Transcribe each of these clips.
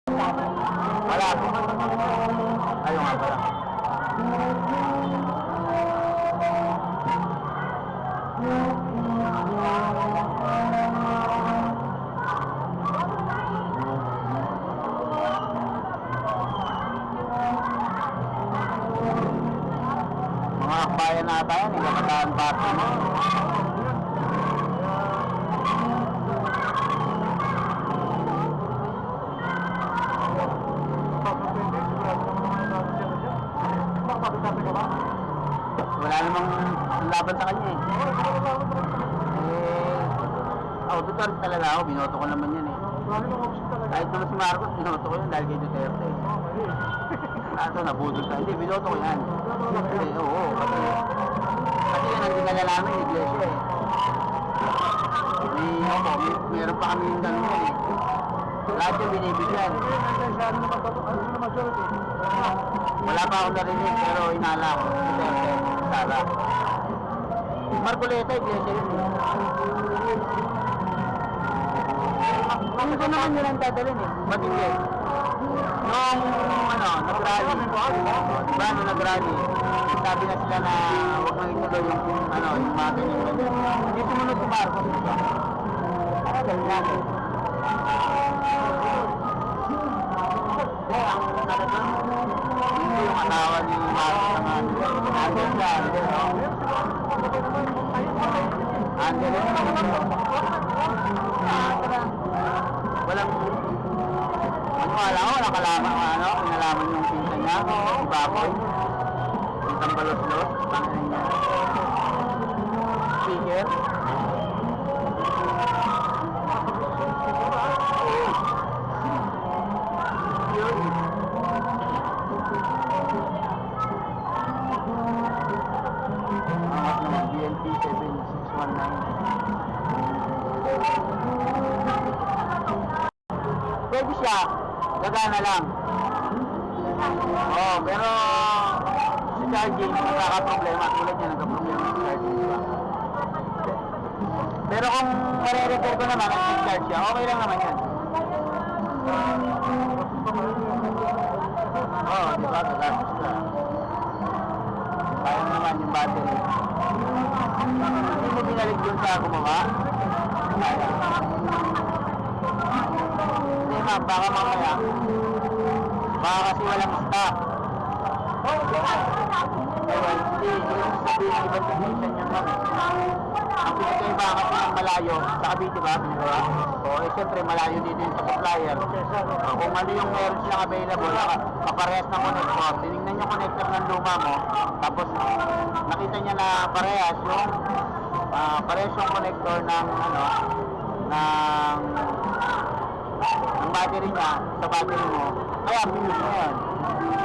Wala. Ayaw nga pala. Mga akbayan na tayo, hindi kapataan party mo. Wala namang laban sa kanya eh. Total talaga ako, binoto ko naman yan eh. Kahit naman si Marcos, binoto ko yan dahil kay Duterte. Kaso nabudol ka, hindi, binoto ko yan. Oo, kasi yan ang dinalalaman ng iglesia eh. Meron pa kami yung ganun yan eh. Lahat yung binibigyan. Wala pa ako narinig pero inala ko. Duterte, Sara. Marcoleta, iglesia yun eh. Hindi ko naman nilang dadalhin eh. Ba't hindi? Nung nag-rally. Diba, nung nag-rally, sabi na sila na huwag nang ituloy yung mga ganyan. Hindi sumunod si Marcos. Para dahil natin. Ang nagagawin, hindi yung asawa ni Marcos naman. Andyan siya, walang nakalaman pinalaman yung pinsan niya, si Baboy, yung tambalos-los, pangin niya, speaker. Yun. Angat naman, BNP 7619. Pwede siya, gagana lang. Pero si charging, nagkakaproblema. Tulad niya, nagkaproblema si charging. Diba? Pero kung mare-repair ko naman at discharge siya, okay lang naman yan. Diba? Gagastos ka. Kaya naman yung battery. Hindi mo binalik dun sa gumawa? Kaya. Hindi ma'am, baka mamaya kasi walang stock. Hindi yung sabihin ng ibang technician niya ma'am. Ang pinagkaiba kasi ng malayo sa Cavite ba? Siyempre malayo dito yung sa supplier. Kung ano yung meron silang available, kaparehas ng connector. Tinignan yung connector ng luma mo, tapos nakita niya na parehas yung connector ng battery niya sa battery mo, kaya pinus mo yan.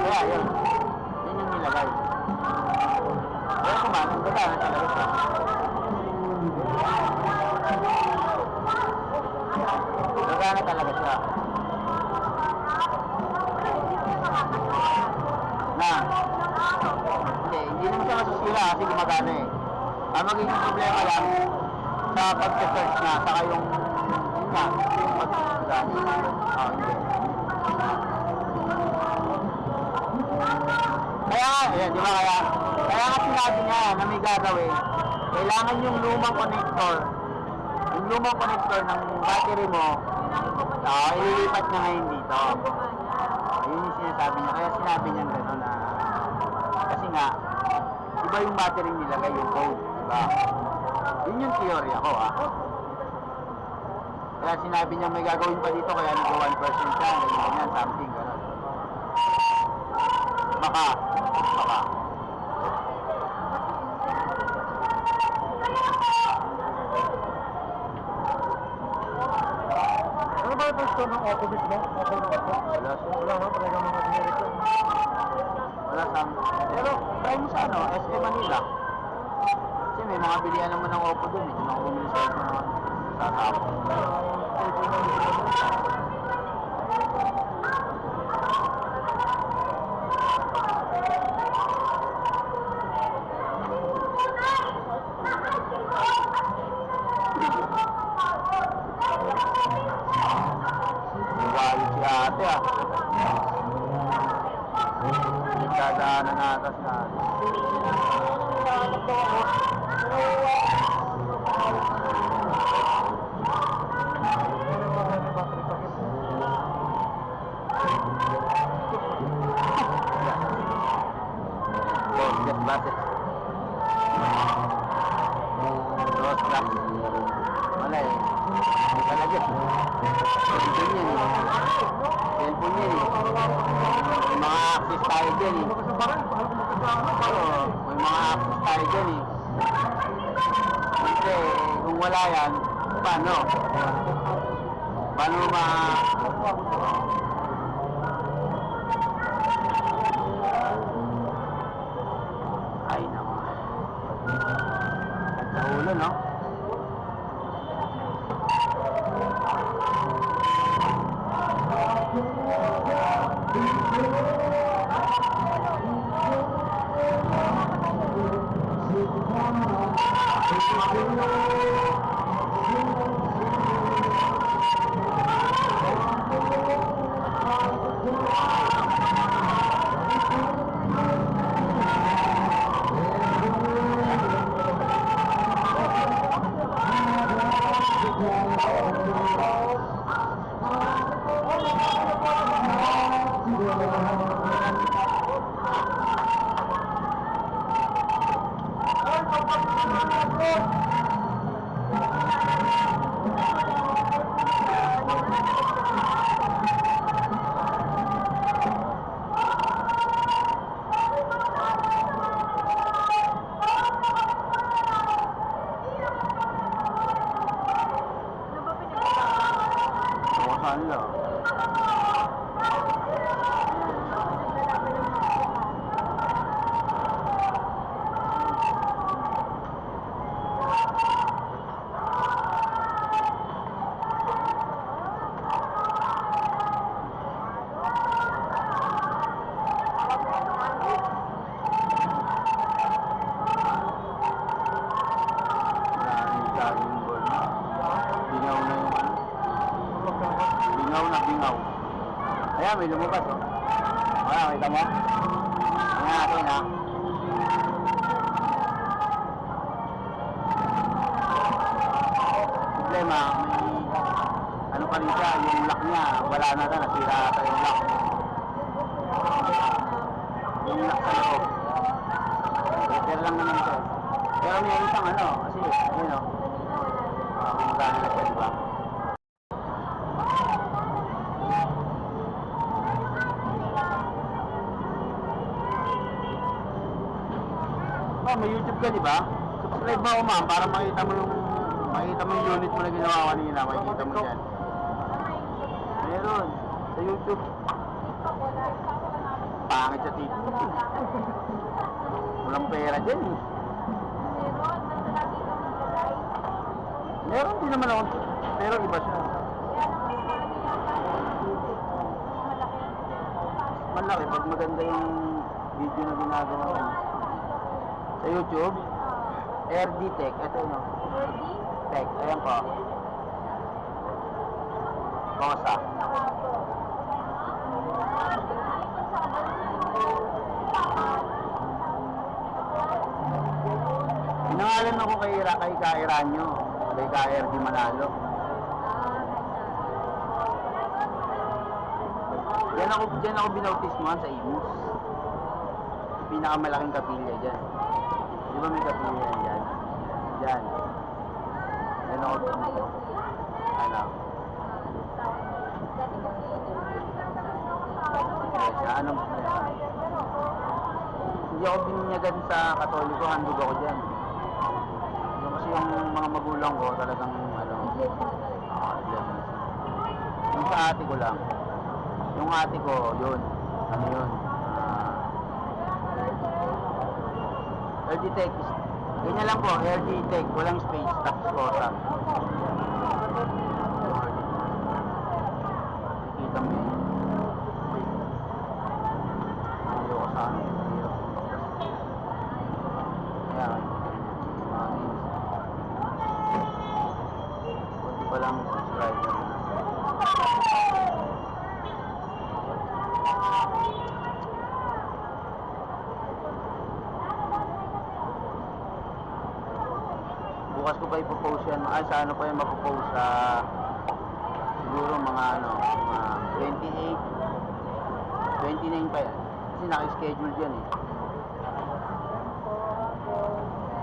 Kaya yun yung nilagay. Kaya naman, ang ganda na talaga siya. Gagana talaga siya. Hindi naman siya masisira kasi gumagana eh. Ang magiging problema lang sa pag-search na, saka yung hindi. Kaya, di ba kaya nga sinabi niya na may gagawin, kailangan yung lumang connector ng battery mo, ililipat niya ngayon dito. Yun yung sinasabi niya. Kaya sinabi niya gano'n na, kasi nga, iba yung battery nilagay, yung code, diba? Yun yung theory ako, Kaya sinabi niya may gagawin pa dito, kaya nag 1% siya, ganyan, something, gano'n. Baka. Ano ba yung store ng Opobit mo? Wala nga, talaga mga generic ko. Wala sa pero, try mo sa SM Manila. Kasi may mga bilihan naman ng Oppo dun, hindi na ako bumili sa sasako. Galit si ate oras na. Just buses. Dos class. Wala eh. Hindi talaga. Cellphone yan eh. Cellphone yan eh. May mga access tayo dyan eh. Oo, may mga access tayo dyan eh. Kasi kung wala yan, paano? Paano ay naku. At sa ulo, no? Saan lang? Bingaw. Ayan, may lumabas, oh. Ayan, kita mo? Ayan natin, ha? Problema, may ano pa rin siya, yung lock niya, wala na na, nasira ata yung lock. Yung lock sa loob. Repair lang naman ito. Pero may isang ano, kasi, yun, oh. Kung magkano na siya, diba? Oh, may YouTube ka, di ba? Subscribe mo ako, ma'am, para makita mo yung unit mo na ginawa kanina. Makikita mo yan. Meron. Sa YouTube. Pangit sa TikTok. Walang pera dyan eh. Meron din naman ako. Pero iba siya. Malaki pag maganda yung video na ginagawa ko. Sa YouTube, RD Tech. Ito no. Tech. Ayan po. Kosa. Pinangalan ako kay Kairanyo. Kay KRD Manalo. Diyan ako binautismohan sa Imus. Pinakamalaking kapilya dyan. Di ba may kapilya yan? Diyan. Yan ako. Ano? Ano? Hindi ako bininyagan sa Katoliko, handog ako dyan. Kasi yung mga magulang ko talagang ano, dyan. Yung sa ate ko lang. Yung ate ko, yun. Ano yun? RD Tech. Ganyan lang po, RD Tech. Walang space, tapos kosa. Kita mo yun. Ayoko sa akin. Kaya, buti pa lang subscriber. bukas ko pa ipopost yan. Ay, sa ano pa yan mapopost sa siguro mga ano, mga 28, 29 pa yan. Kasi naka-schedule dyan eh.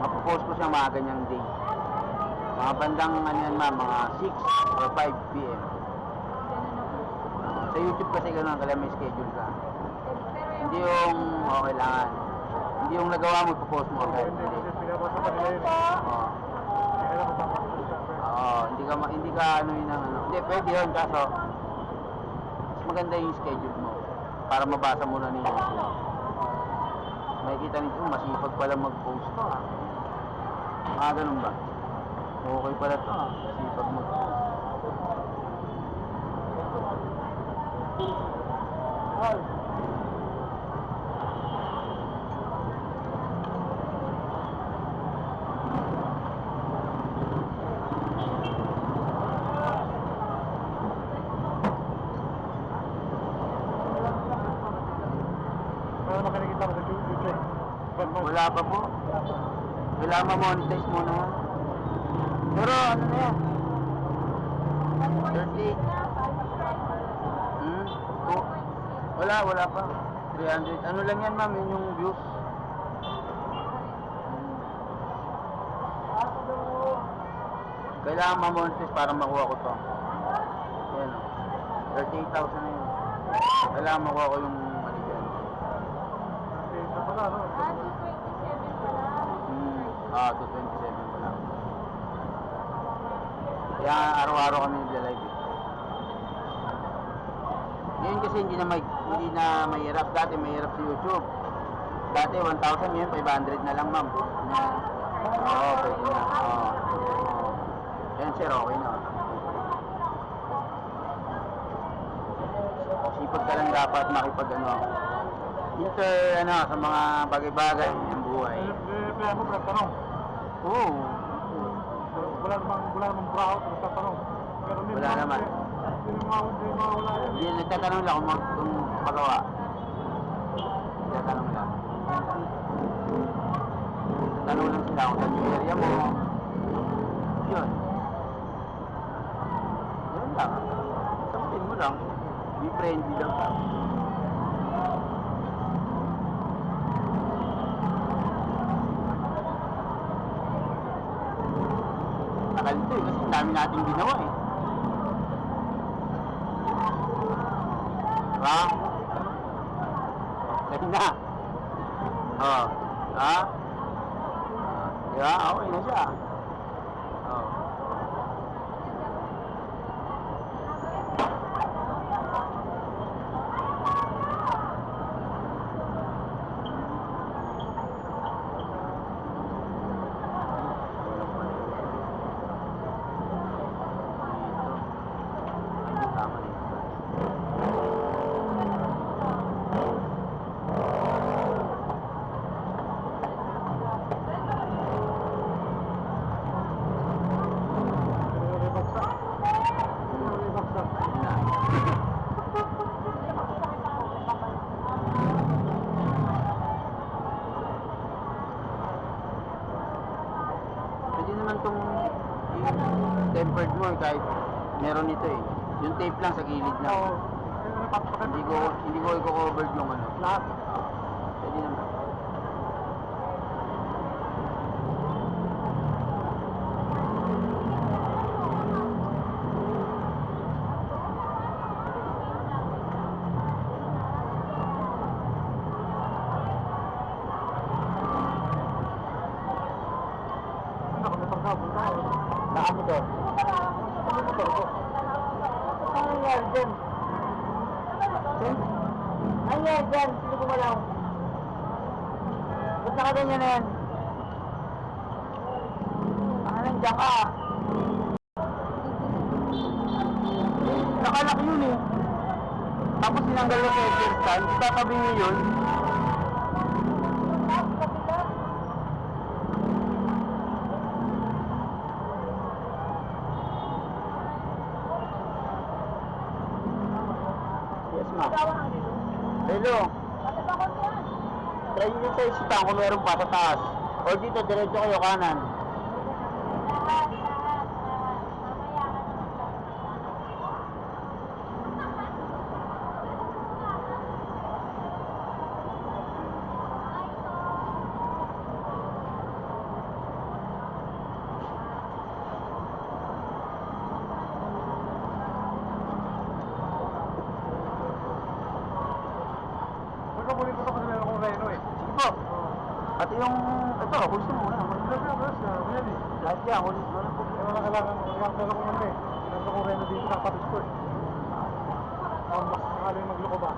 Mapopost ko siya mga ganyang day. Mga bandang ano yan ma'am, mga 6 or 5 p.m. Sa YouTube kasi gano'n, kaya may schedule ka. Hindi yung kailangan. Hindi yung nagawa mo, ipopost mo agad. Hindi, pinapasa pa nila yun. Oo. Kaya ako papapost ka. Oo, hindi ka ano yun ang ano. Hindi, pwede yun, kaso mas maganda yung schedule mo para mabasa mo na ninyo. Makikita nito, masipag pala mag-post to ah. Mga ganun ba? Okay pala to ah, masipag mag-post. Ano naman kinikita mo sa YouTube? Wala pa po. Kailangan ma-monetize muna yan. Pero ano na yan? 30. Oh. Wala pa. 300. Ano lang yan ma'am, yun yung views. Kailangan ma-monetize para makuha ko to. Yan o. 38,000 na yun. Kailangan makuha ko yung ano dyan. Ito pala, no? 227 pa lang. Kaya araw-araw kami nagla-live eh. Ngayon kasi hindi na mahirap. Dati mahirap sa YouTube. Dati 1,000 ngayon, 500 na lang ma'am. Oo, pwede na. Oo. Yan sir, okay na. Sipag ka lang dapat makipag ano. Sa mga bagay-bagay ng buhay. Kaya mo, tanong. Oo. Wala namang braot, nagtatanong. Pero may Wala mga- naman. Hindi mawala yan. Hindi, nagtatanong lang kung magawa. Nagtatanong lang. Nagtatanong lang sila kung saan yung area mo. Yun. Yun lang. Sagutin mo lang. Be friendly lang ka. Nakalito eh, kasi dami nating ginawa eh. Diba? Lagi na. Oo. Ha? Diba? Okay na siya. Oo. Tama dito. Pwede naman tong tempered mo kahit meron ito eh. Yung tape lang sa gilid na. Oo. Hindi ko i-covered yung ano. Lahat. Pwede naman. Nakamotor. Ano nangyari dyan? Ano nangyari dyan? Sino gumalaw? Ba't nakaganyan na yan? Nandiyan ka. Nakalak yun eh. Tapos sinanggal mo sa exhaust stand. Tatabi niyo yun. Yes, ma'am. Hello. Try nyo sa isipan kung meron pa sa taas. O dito, diretso kayo kanan. Pagkabunin ko ito kasi meron akong reno eh. Sige po. At yung, ito, gusto mo na. Lahat yan, ulit mo na po. Kaya na kailangan, meron akong ano eh. Meron akong reno dito ng kapatid ko eh. Mas sakaling magloko ba?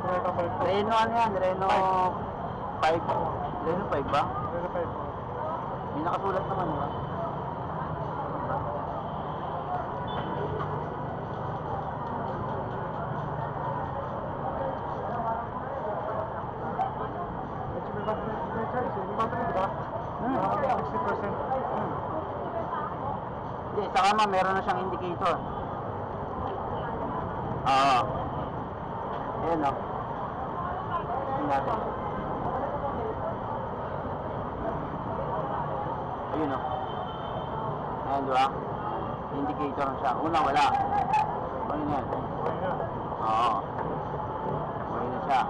Kaya kapalit ko. Reno ano yan? Reno 5. Reno 5 ba? Reno 5. May nakasulat naman ba? May charge eh. May battery diba? 60%. Hindi, saka ma, meron na siyang indicator. Oo. Ayan o. Tingnan natin. Ayun o. Ayan, diba? Indicator na siya. Una, wala. Ayun yan. Okay na. Oo. Ayun na siya.